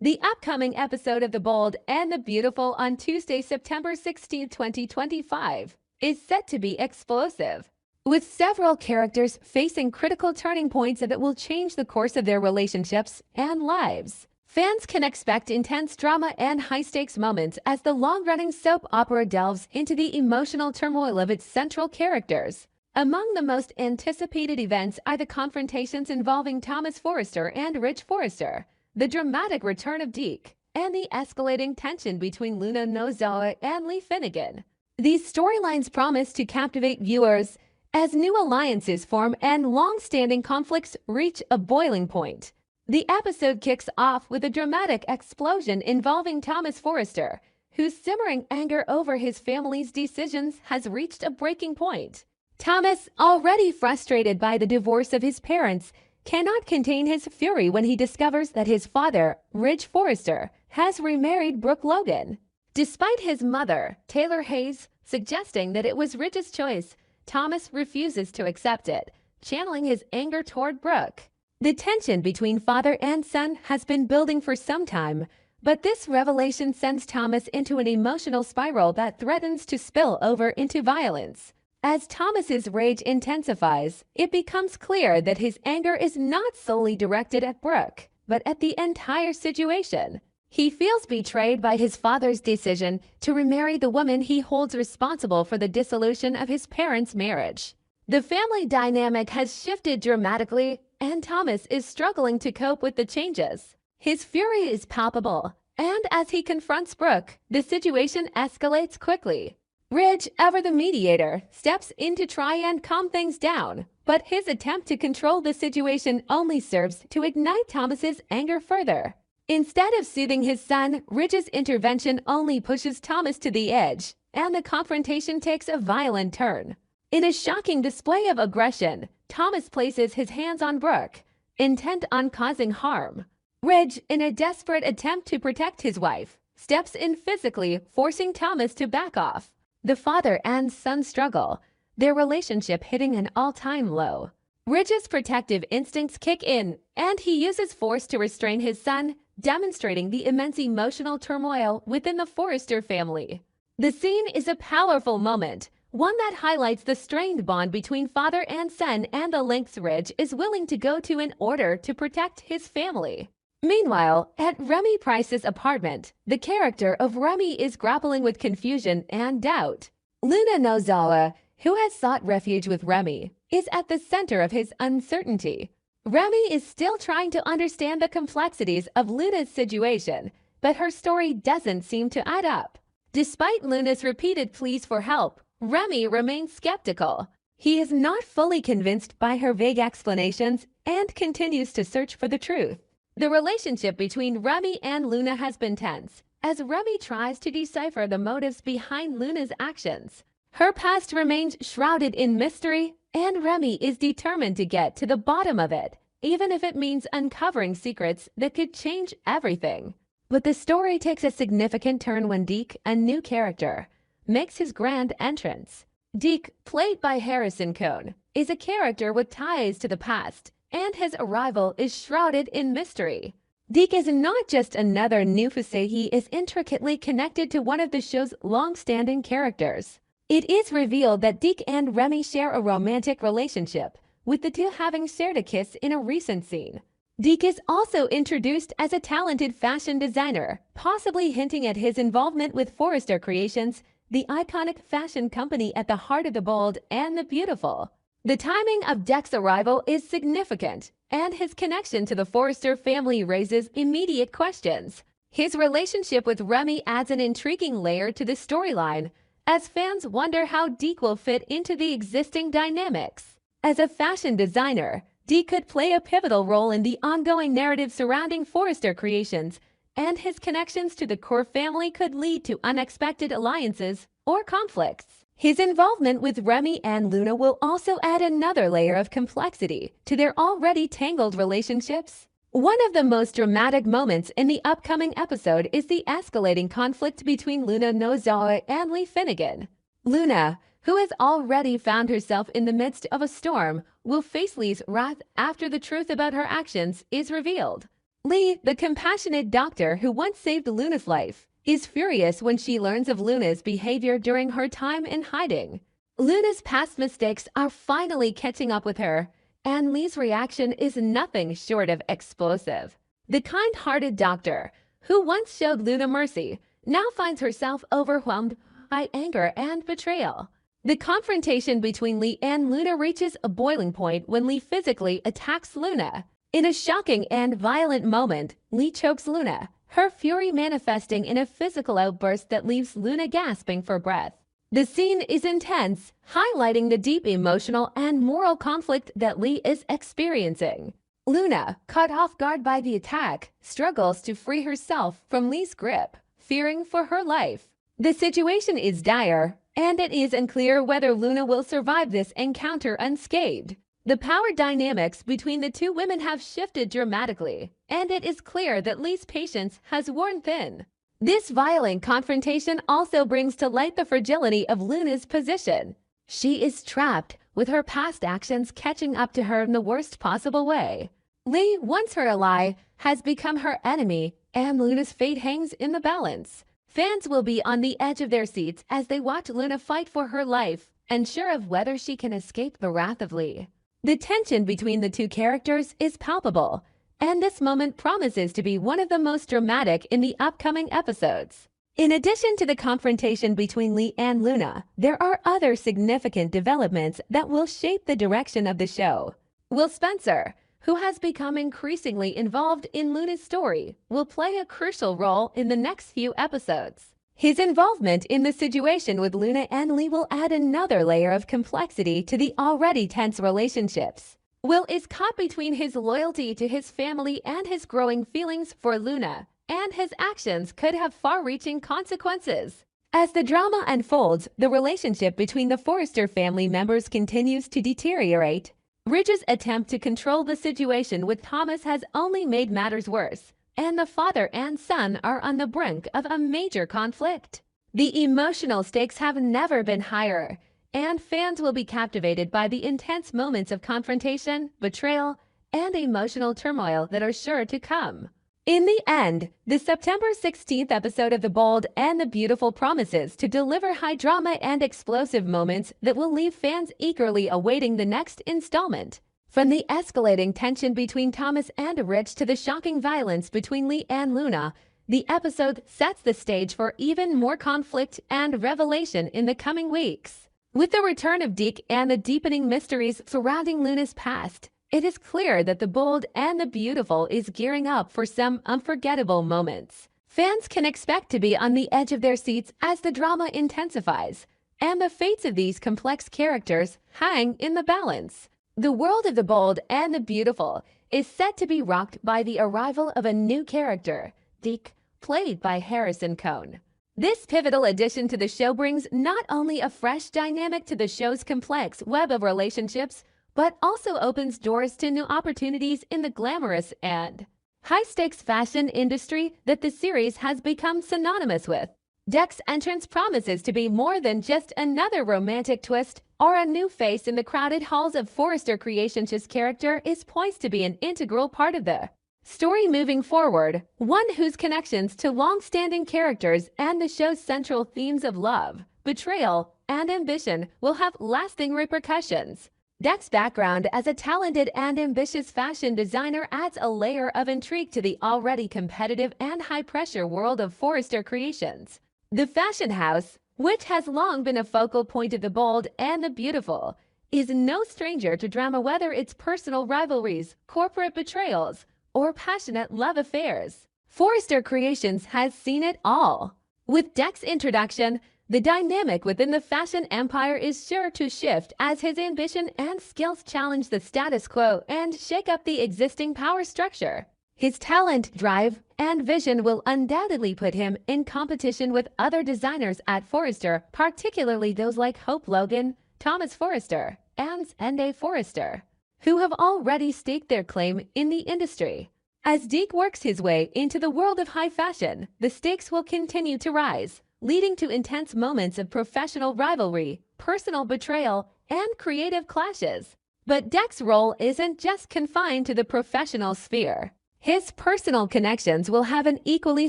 The upcoming episode of The Bold and the Beautiful on Tuesday, September 16, 2025, is set to be explosive, with several characters facing critical turning points that will change the course of their relationships and lives. Fans can expect intense drama and high-stakes moments as the long-running soap opera delves into the emotional turmoil of its central characters. Among the most anticipated events are the confrontations involving Thomas Forrester and Rich Forrester, the dramatic return of Deke, and the escalating tension between Luna Nozawa and Lee Finnegan. These storylines promise to captivate viewers as new alliances form and long-standing conflicts reach a boiling point. The episode kicks off with a dramatic explosion involving Thomas Forrester, whose simmering anger over his family's decisions has reached a breaking point. Thomas, already frustrated by the divorce of his parents, cannot contain his fury when he discovers that his father, Rich Forrester, has remarried Brooke Logan. Despite his mother, Taylor Hayes, suggesting that it was Rich's choice, Thomas refuses to accept it, channeling his anger toward Brooke. The tension between father and son has been building for some time, but this revelation sends Thomas into an emotional spiral that threatens to spill over into violence. As Thomas's rage intensifies, it becomes clear that his anger is not solely directed at Brooke, but at the entire situation. He feels betrayed by his father's decision to remarry the woman he holds responsible for the dissolution of his parents' marriage. The family dynamic has shifted dramatically, and Thomas is struggling to cope with the changes. His fury is palpable, and as he confronts Brooke, the situation escalates quickly. Ridge, ever the mediator, steps in to try and calm things down, but his attempt to control the situation only serves to ignite Thomas's anger further. Instead of soothing his son, Ridge's intervention only pushes Thomas to the edge, and the confrontation takes a violent turn. In a shocking display of aggression, Thomas places his hands on Brooke, intent on causing harm. Ridge, in a desperate attempt to protect his wife, steps in physically, forcing Thomas to back off. The father and son struggle, their relationship hitting an all-time low. Ridge's protective instincts kick in, and he uses force to restrain his son, demonstrating the immense emotional turmoil within the Forrester family. The scene is a powerful moment, one that highlights the strained bond between father and son and the lengths Ridge is willing to go to in order to protect his family. Meanwhile, at Remy Price's apartment, the character of Remy is grappling with confusion and doubt. Luna Nozawa, who has sought refuge with Remy, is at the center of his uncertainty. Remy is still trying to understand the complexities of Luna's situation, but her story doesn't seem to add up. Despite Luna's repeated pleas for help, Remy remains skeptical. He is not fully convinced by her vague explanations and continues to search for the truth. The relationship between Remy and Luna has been tense, as Remy tries to decipher the motives behind Luna's actions. Her past remains shrouded in mystery, and Remy is determined to get to the bottom of it, even if it means uncovering secrets that could change everything. But the story takes a significant turn when Deke, a new character, makes his grand entrance. Deke, played by Harrison Cohn, is a character with ties to the past, and his arrival is shrouded in mystery. Deke is not just another new facet, he is intricately connected to one of the show's long-standing characters. It is revealed that Deke and Remy share a romantic relationship, with the two having shared a kiss in a recent scene. Deke is also introduced as a talented fashion designer, possibly hinting at his involvement with Forrester Creations, the iconic fashion company at the heart of The Bold and the Beautiful. The timing of Deke's arrival is significant, and his connection to the Forrester family raises immediate questions. His relationship with Remy adds an intriguing layer to the storyline, as fans wonder how Deke will fit into the existing dynamics. As a fashion designer, Deke could play a pivotal role in the ongoing narrative surrounding Forrester Creations, and his connections to the core family could lead to unexpected alliances or conflicts. His involvement with Remy and Luna will also add another layer of complexity to their already tangled relationships. One of the most dramatic moments in the upcoming episode is the escalating conflict between Luna Nozawa and Lee Finnegan. Luna, who has already found herself in the midst of a storm, will face Lee's wrath after the truth about her actions is revealed. Lee, the compassionate doctor who once saved Luna's life, is furious when she learns of Luna's behavior during her time in hiding. Luna's past mistakes are finally catching up with her, and Lee's reaction is nothing short of explosive. The kind-hearted doctor, who once showed Luna mercy, now finds herself overwhelmed by anger and betrayal. The confrontation between Lee and Luna reaches a boiling point when Lee physically attacks Luna. In a shocking and violent moment, Lee chokes Luna, her fury manifesting in a physical outburst that leaves Luna gasping for breath. The scene is intense, highlighting the deep emotional and moral conflict that Lee is experiencing. Luna, caught off guard by the attack, struggles to free herself from Lee's grip, fearing for her life. The situation is dire, and it is unclear whether Luna will survive this encounter unscathed. The power dynamics between the two women have shifted dramatically, and it is clear that Lee's patience has worn thin. This violent confrontation also brings to light the fragility of Luna's position. She is trapped, with her past actions catching up to her in the worst possible way. Lee, once her ally, has become her enemy, and Luna's fate hangs in the balance. Fans will be on the edge of their seats as they watch Luna fight for her life, unsure of whether she can escape the wrath of Lee. The tension between the two characters is palpable, and this moment promises to be one of the most dramatic in the upcoming episodes. In addition to the confrontation between Lee and Luna, there are other significant developments that will shape the direction of the show. Will Spencer, who has become increasingly involved in Luna's story, will play a crucial role in the next few episodes. His involvement in the situation with Luna and Lee will add another layer of complexity to the already tense relationships. Will is caught between his loyalty to his family and his growing feelings for Luna, and his actions could have far-reaching consequences. As the drama unfolds, the relationship between the Forrester family members continues to deteriorate. Ridge's attempt to control the situation with Thomas has only made matters worse, and the father and son are on the brink of a major conflict. The emotional stakes have never been higher, and fans will be captivated by the intense moments of confrontation, betrayal, and emotional turmoil that are sure to come. In the end, the September 16th episode of The Bold and the Beautiful promises to deliver high drama and explosive moments that will leave fans eagerly awaiting the next installment. From the escalating tension between Thomas and Rich to the shocking violence between Lee and Luna, the episode sets the stage for even more conflict and revelation in the coming weeks. With the return of Deke and the deepening mysteries surrounding Luna's past, it is clear that The Bold and the Beautiful is gearing up for some unforgettable moments. Fans can expect to be on the edge of their seats as the drama intensifies, and the fates of these complex characters hang in the balance. The world of The Bold and the Beautiful is set to be rocked by the arrival of a new character, Deke, played by Harrison Cohn. This pivotal addition to the show brings not only a fresh dynamic to the show's complex web of relationships, but also opens doors to new opportunities in the glamorous and high-stakes fashion industry that the series has become synonymous with. Dek's entrance promises to be more than just another romantic twist or a new face in the crowded halls of Forrester Creations. His character is poised to be an integral part of the story moving forward, one whose connections to long-standing characters and the show's central themes of love, betrayal, and ambition will have lasting repercussions. Dek's background as a talented and ambitious fashion designer adds a layer of intrigue to the already competitive and high-pressure world of Forrester Creations. The fashion house, which has long been a focal point of The Bold and the Beautiful, is no stranger to drama, whether it's personal rivalries, corporate betrayals, or passionate love affairs. Forrester Creations has seen it all. With Dek's introduction, the dynamic within the fashion empire is sure to shift as his ambition and skills challenge the status quo and shake up the existing power structure. His talent, drive, and vision will undoubtedly put him in competition with other designers at Forrester, particularly those like Hope Logan, Thomas Forrester, and Ende Forrester, who have already staked their claim in the industry. As Deke works his way into the world of high fashion, the stakes will continue to rise, leading to intense moments of professional rivalry, personal betrayal, and creative clashes. But Dek's role isn't just confined to the professional sphere. His personal connections will have an equally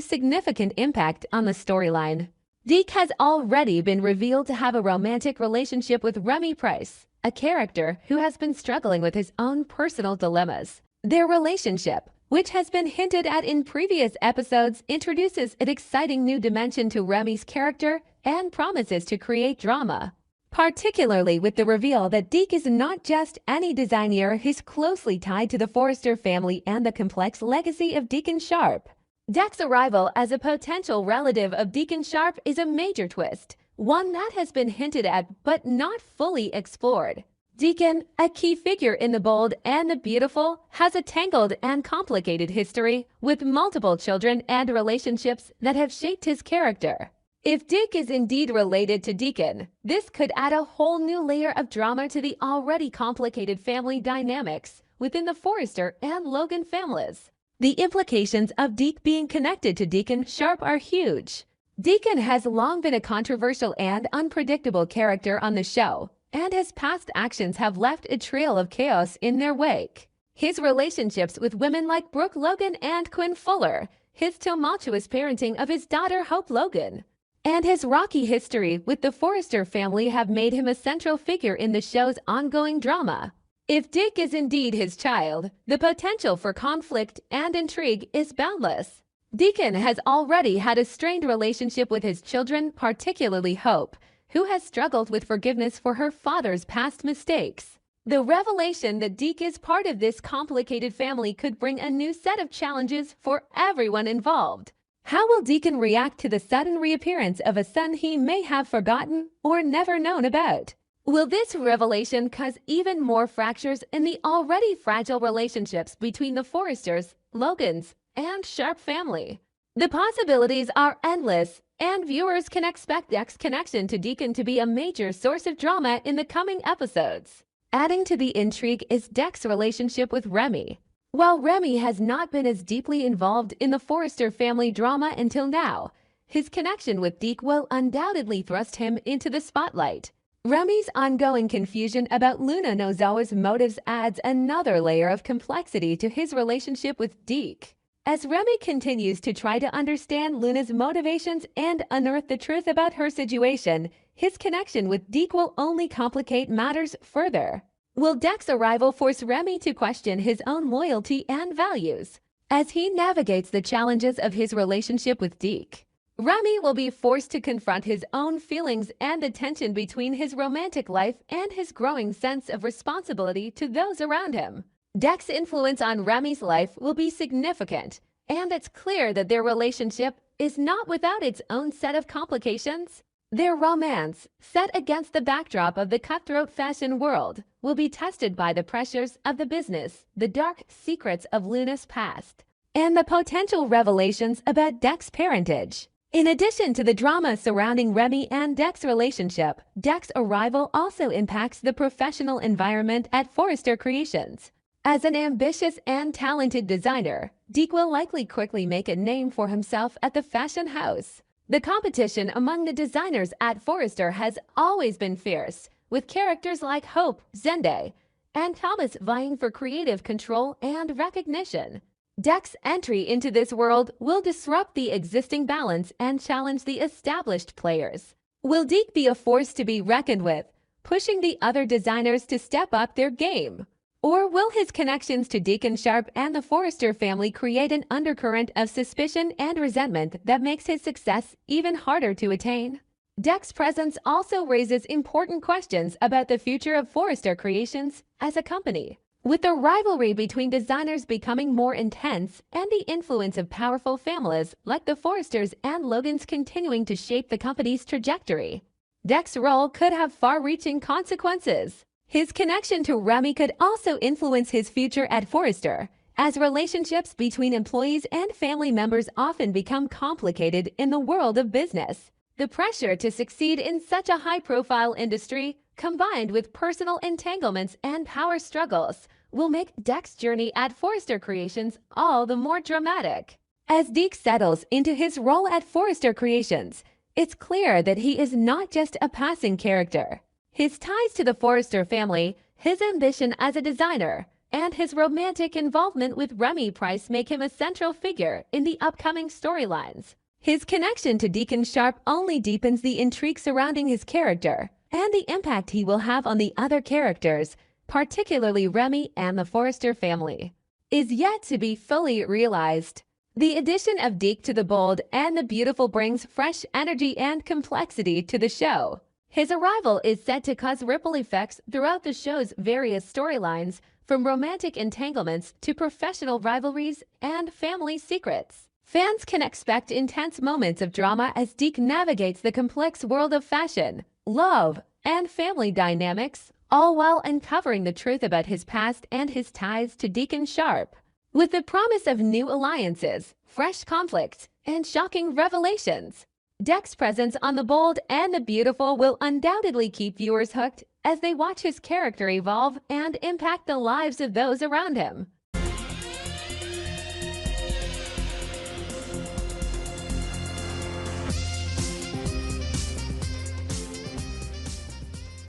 significant impact on the storyline. Deke has already been revealed to have a romantic relationship with Remy Price, a character who has been struggling with his own personal dilemmas. Their relationship, which has been hinted at in previous episodes, introduces an exciting new dimension to Remy's character and promises to create drama. Particularly with the reveal that Deke is not just any designer, he's closely tied to the Forrester family and the complex legacy of Deacon Sharp. Dek's arrival as a potential relative of Deacon Sharp is a major twist, one that has been hinted at but not fully explored. Deacon, a key figure in The Bold and the Beautiful, has a tangled and complicated history with multiple children and relationships that have shaped his character. If Dick is indeed related to Deacon, this could add a whole new layer of drama to the already complicated family dynamics within the Forrester and Logan families. The implications of Deke being connected to Deacon Sharp are huge. Deacon has long been a controversial and unpredictable character on the show, and his past actions have left a trail of chaos in their wake. His relationships with women like Brooke Logan and Quinn Fuller, his tumultuous parenting of his daughter Hope Logan, and his rocky history with the Forrester family have made him a central figure in the show's ongoing drama. If Dick is indeed his child, the potential for conflict and intrigue is boundless. Deacon has already had a strained relationship with his children, particularly Hope, who has struggled with forgiveness for her father's past mistakes. The revelation that Deke is part of this complicated family could bring a new set of challenges for everyone involved. How will Deacon react to the sudden reappearance of a son he may have forgotten or never known about? Will this revelation cause even more fractures in the already fragile relationships between the Forresters, Logans, and Sharp family? The possibilities are endless, and viewers can expect Dek's connection to Deacon to be a major source of drama in the coming episodes. Adding to the intrigue is Dek's relationship with Remy. While Remy has not been as deeply involved in the Forrester family drama until now, his connection with Deke will undoubtedly thrust him into the spotlight. Remy's ongoing confusion about Luna Nozowa's motives adds another layer of complexity to his relationship with Deke. As Remy continues to try to understand Luna's motivations and unearth the truth about her situation, his connection with Deke will only complicate matters further. Will Dek's arrival force Remy to question his own loyalty and values? As he navigates the challenges of his relationship with Deke, Remy will be forced to confront his own feelings and the tension between his romantic life and his growing sense of responsibility to those around him. Dek's influence on Remy's life will be significant, and it's clear that their relationship is not without its own set of complications. Their romance, set against the backdrop of the cutthroat fashion world, will be tested by the pressures of the business, the dark secrets of Luna's past, and the potential revelations about Dek's parentage. In addition to the drama surrounding Remy and Dek's relationship, Dek's arrival also impacts the professional environment at Forrester Creations. As an ambitious and talented designer, Deke will likely quickly make a name for himself at the fashion house. The competition among the designers at Forrester has always been fierce, with characters like Hope, Zende, and Thomas vying for creative control and recognition. Dek's entry into this world will disrupt the existing balance and challenge the established players. Will Deke be a force to be reckoned with, pushing the other designers to step up their game? Or will his connections to Deacon Sharp and the Forrester family create an undercurrent of suspicion and resentment that makes his success even harder to attain? Dek's presence also raises important questions about the future of Forrester Creations as a company. With the rivalry between designers becoming more intense and the influence of powerful families like the Forresters and Logans continuing to shape the company's trajectory, Dek's role could have far-reaching consequences. His connection to Remy could also influence his future at Forrester, as relationships between employees and family members often become complicated in the world of business. The pressure to succeed in such a high-profile industry, combined with personal entanglements and power struggles, will make Dek's journey at Forrester Creations all the more dramatic. As Deke settles into his role at Forrester Creations, it's clear that he is not just a passing character. His ties to the Forrester family, his ambition as a designer, and his romantic involvement with Remy Price make him a central figure in the upcoming storylines. His connection to Deacon Sharp only deepens the intrigue surrounding his character and the impact he will have on the other characters, particularly Remy and the Forrester family, is yet to be fully realized. The addition of Deke to the Bold and the Beautiful brings fresh energy and complexity to the show. His arrival is set to cause ripple effects throughout the show's various storylines, from romantic entanglements to professional rivalries and family secrets. Fans can expect intense moments of drama as Deke navigates the complex world of fashion, love, and family dynamics, all while uncovering the truth about his past and his ties to Deacon Sharp. With the promise of new alliances, fresh conflicts, and shocking revelations, Deke's presence on The Bold and the Beautiful will undoubtedly keep viewers hooked as they watch his character evolve and impact the lives of those around him.